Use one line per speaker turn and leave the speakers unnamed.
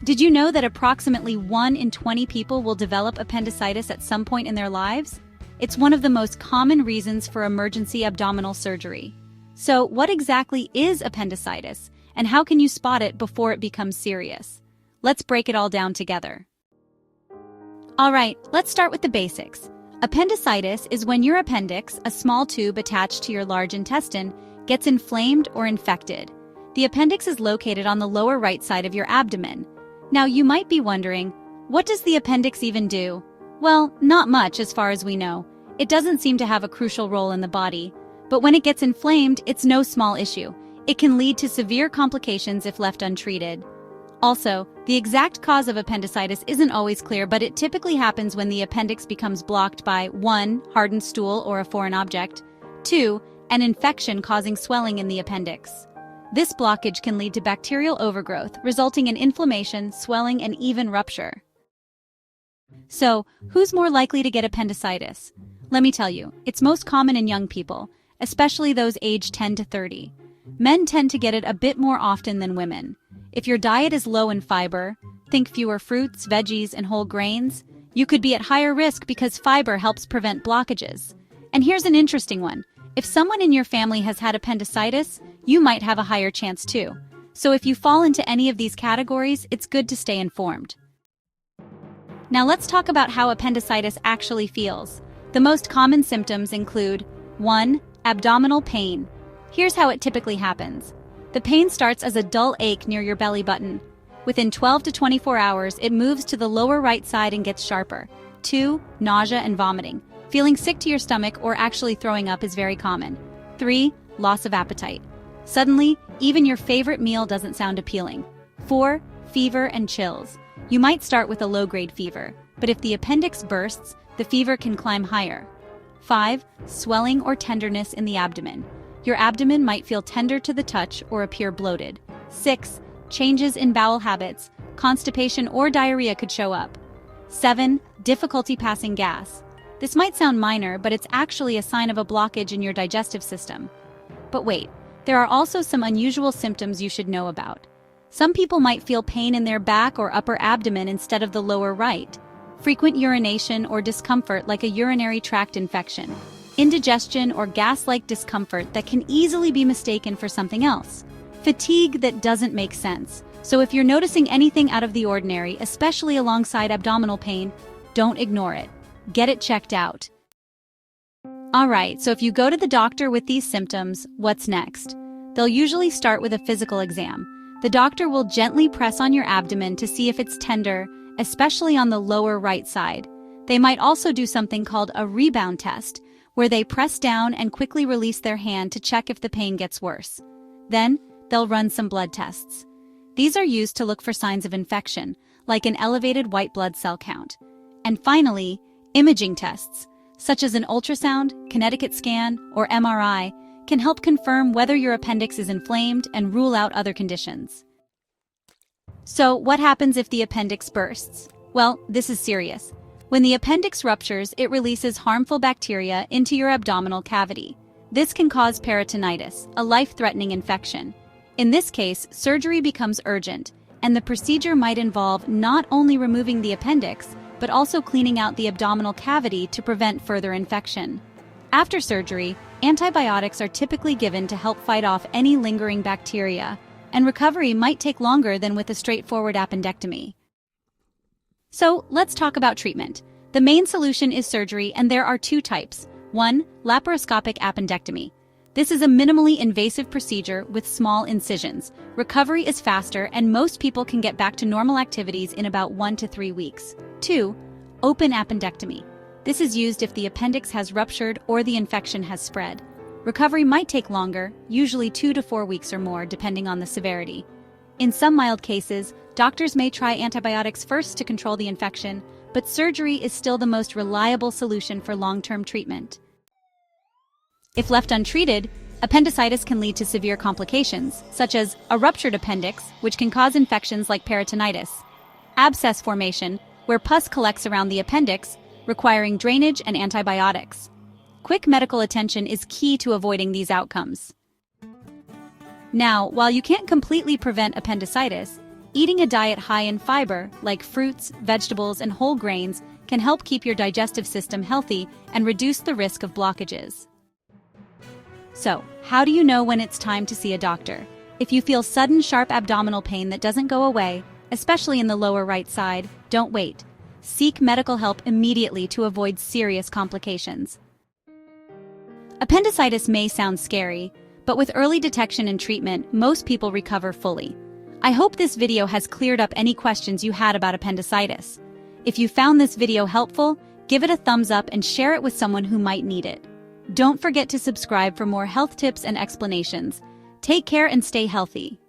Did you know that approximately 1 in 20 people will develop appendicitis at some point in their lives? It's one of the most common reasons for emergency abdominal surgery. So, what exactly is appendicitis, and how can you spot it before it becomes serious? Let's break it all down together. Alright, let's start with the basics. Appendicitis is when your appendix, a small tube attached to your large intestine, gets inflamed or infected. The appendix is located on the lower right side of your abdomen. Now you might be wondering, what does the appendix even do? Well, not much as far as we know. It doesn't seem to have a crucial role in the body. But when it gets inflamed, it's no small issue. It can lead to severe complications if left untreated. Also, the exact cause of appendicitis isn't always clear, but it typically happens when the appendix becomes blocked by 1. Hardened stool or a foreign object, 2. An infection causing swelling in the appendix. This blockage can lead to bacterial overgrowth, resulting in inflammation, swelling, and even rupture. So, who's more likely to get appendicitis? Let me tell you, it's most common in young people, especially those aged 10 to 30. Men tend to get it a bit more often than women. If your diet is low in fiber, think fewer fruits, veggies, and whole grains, you could be at higher risk because fiber helps prevent blockages. And here's an interesting one. If someone in your family has had appendicitis, you might have a higher chance too. So if you fall into any of these categories, it's good to stay informed. Now let's talk about how appendicitis actually feels. The most common symptoms include 1. Abdominal pain. Here's how it typically happens. The pain starts as a dull ache near your belly button. Within 12 to 24 hours, it moves to the lower right side and gets sharper. 2. Nausea and vomiting. Feeling sick to your stomach or actually throwing up is very common. 3. Loss of appetite. Suddenly, even your favorite meal doesn't sound appealing. 4. Fever and chills. You might start with a low-grade fever, but if the appendix bursts, the fever can climb higher. 5. Swelling or tenderness in the abdomen. Your abdomen might feel tender to the touch or appear bloated. 6. Changes in bowel habits. Constipation or diarrhea could show up. 7. Difficulty passing gas. This might sound minor, but it's actually a sign of a blockage in your digestive system. But wait, there are also some unusual symptoms you should know about. Some people might feel pain in their back or upper abdomen instead of the lower right. Frequent urination or discomfort like a urinary tract infection. Indigestion or gas-like discomfort that can easily be mistaken for something else. Fatigue that doesn't make sense. So if you're noticing anything out of the ordinary, especially alongside abdominal pain, don't ignore it. Get it checked out. Alright, so if you go to the doctor with these symptoms, what's next? They'll usually start with a physical exam. The doctor will gently press on your abdomen to see if it's tender, especially on the lower right side. They might also do something called a rebound test, where they press down and quickly release their hand to check if the pain gets worse. Then, they'll run some blood tests. These are used to look for signs of infection, like an elevated white blood cell count. And finally, imaging tests, such as an ultrasound, Connecticut scan, or MRI, can help confirm whether your appendix is inflamed and rule out other conditions. So, what happens if the appendix bursts? Well, this is serious. When the appendix ruptures, it releases harmful bacteria into your abdominal cavity. This can cause peritonitis, a life-threatening infection. In this case, surgery becomes urgent, and the procedure might involve not only removing the appendix, but also cleaning out the abdominal cavity to prevent further infection. After surgery, antibiotics are typically given to help fight off any lingering bacteria, and recovery might take longer than with a straightforward appendectomy. So, let's talk about treatment. The main solution is surgery, and there are 2 types. 1. Laparoscopic appendectomy. This is a minimally invasive procedure with small incisions. Recovery is faster, and most people can get back to normal activities in about 1 to 3 weeks. 2. Open appendectomy. This is used if the appendix has ruptured or the infection has spread. Recovery might take longer, usually 2 to 4 weeks or more, depending on the severity. In some mild cases, doctors may try antibiotics first to control the infection, but surgery is still the most reliable solution for long-term treatment. If left untreated, appendicitis can lead to severe complications, such as a ruptured appendix, which can cause infections like peritonitis, abscess formation, where pus collects around the appendix, requiring drainage and antibiotics. Quick medical attention is key to avoiding these outcomes. Now, while you can't completely prevent appendicitis, Eating a diet high in fiber, like fruits, vegetables, and whole grains, can help keep your digestive system healthy and reduce the risk of blockages. So, how do you know when it's time to see a doctor? If you feel sudden sharp abdominal pain that doesn't go away, especially in the lower right side, don't wait. Seek medical help immediately to avoid serious complications. Appendicitis may sound scary, but with early detection and treatment, most people recover fully. I hope this video has cleared up any questions you had about appendicitis. If you found this video helpful, give it a thumbs up and share it with someone who might need it. Don't forget to subscribe for more health tips and explanations. Take care and stay healthy.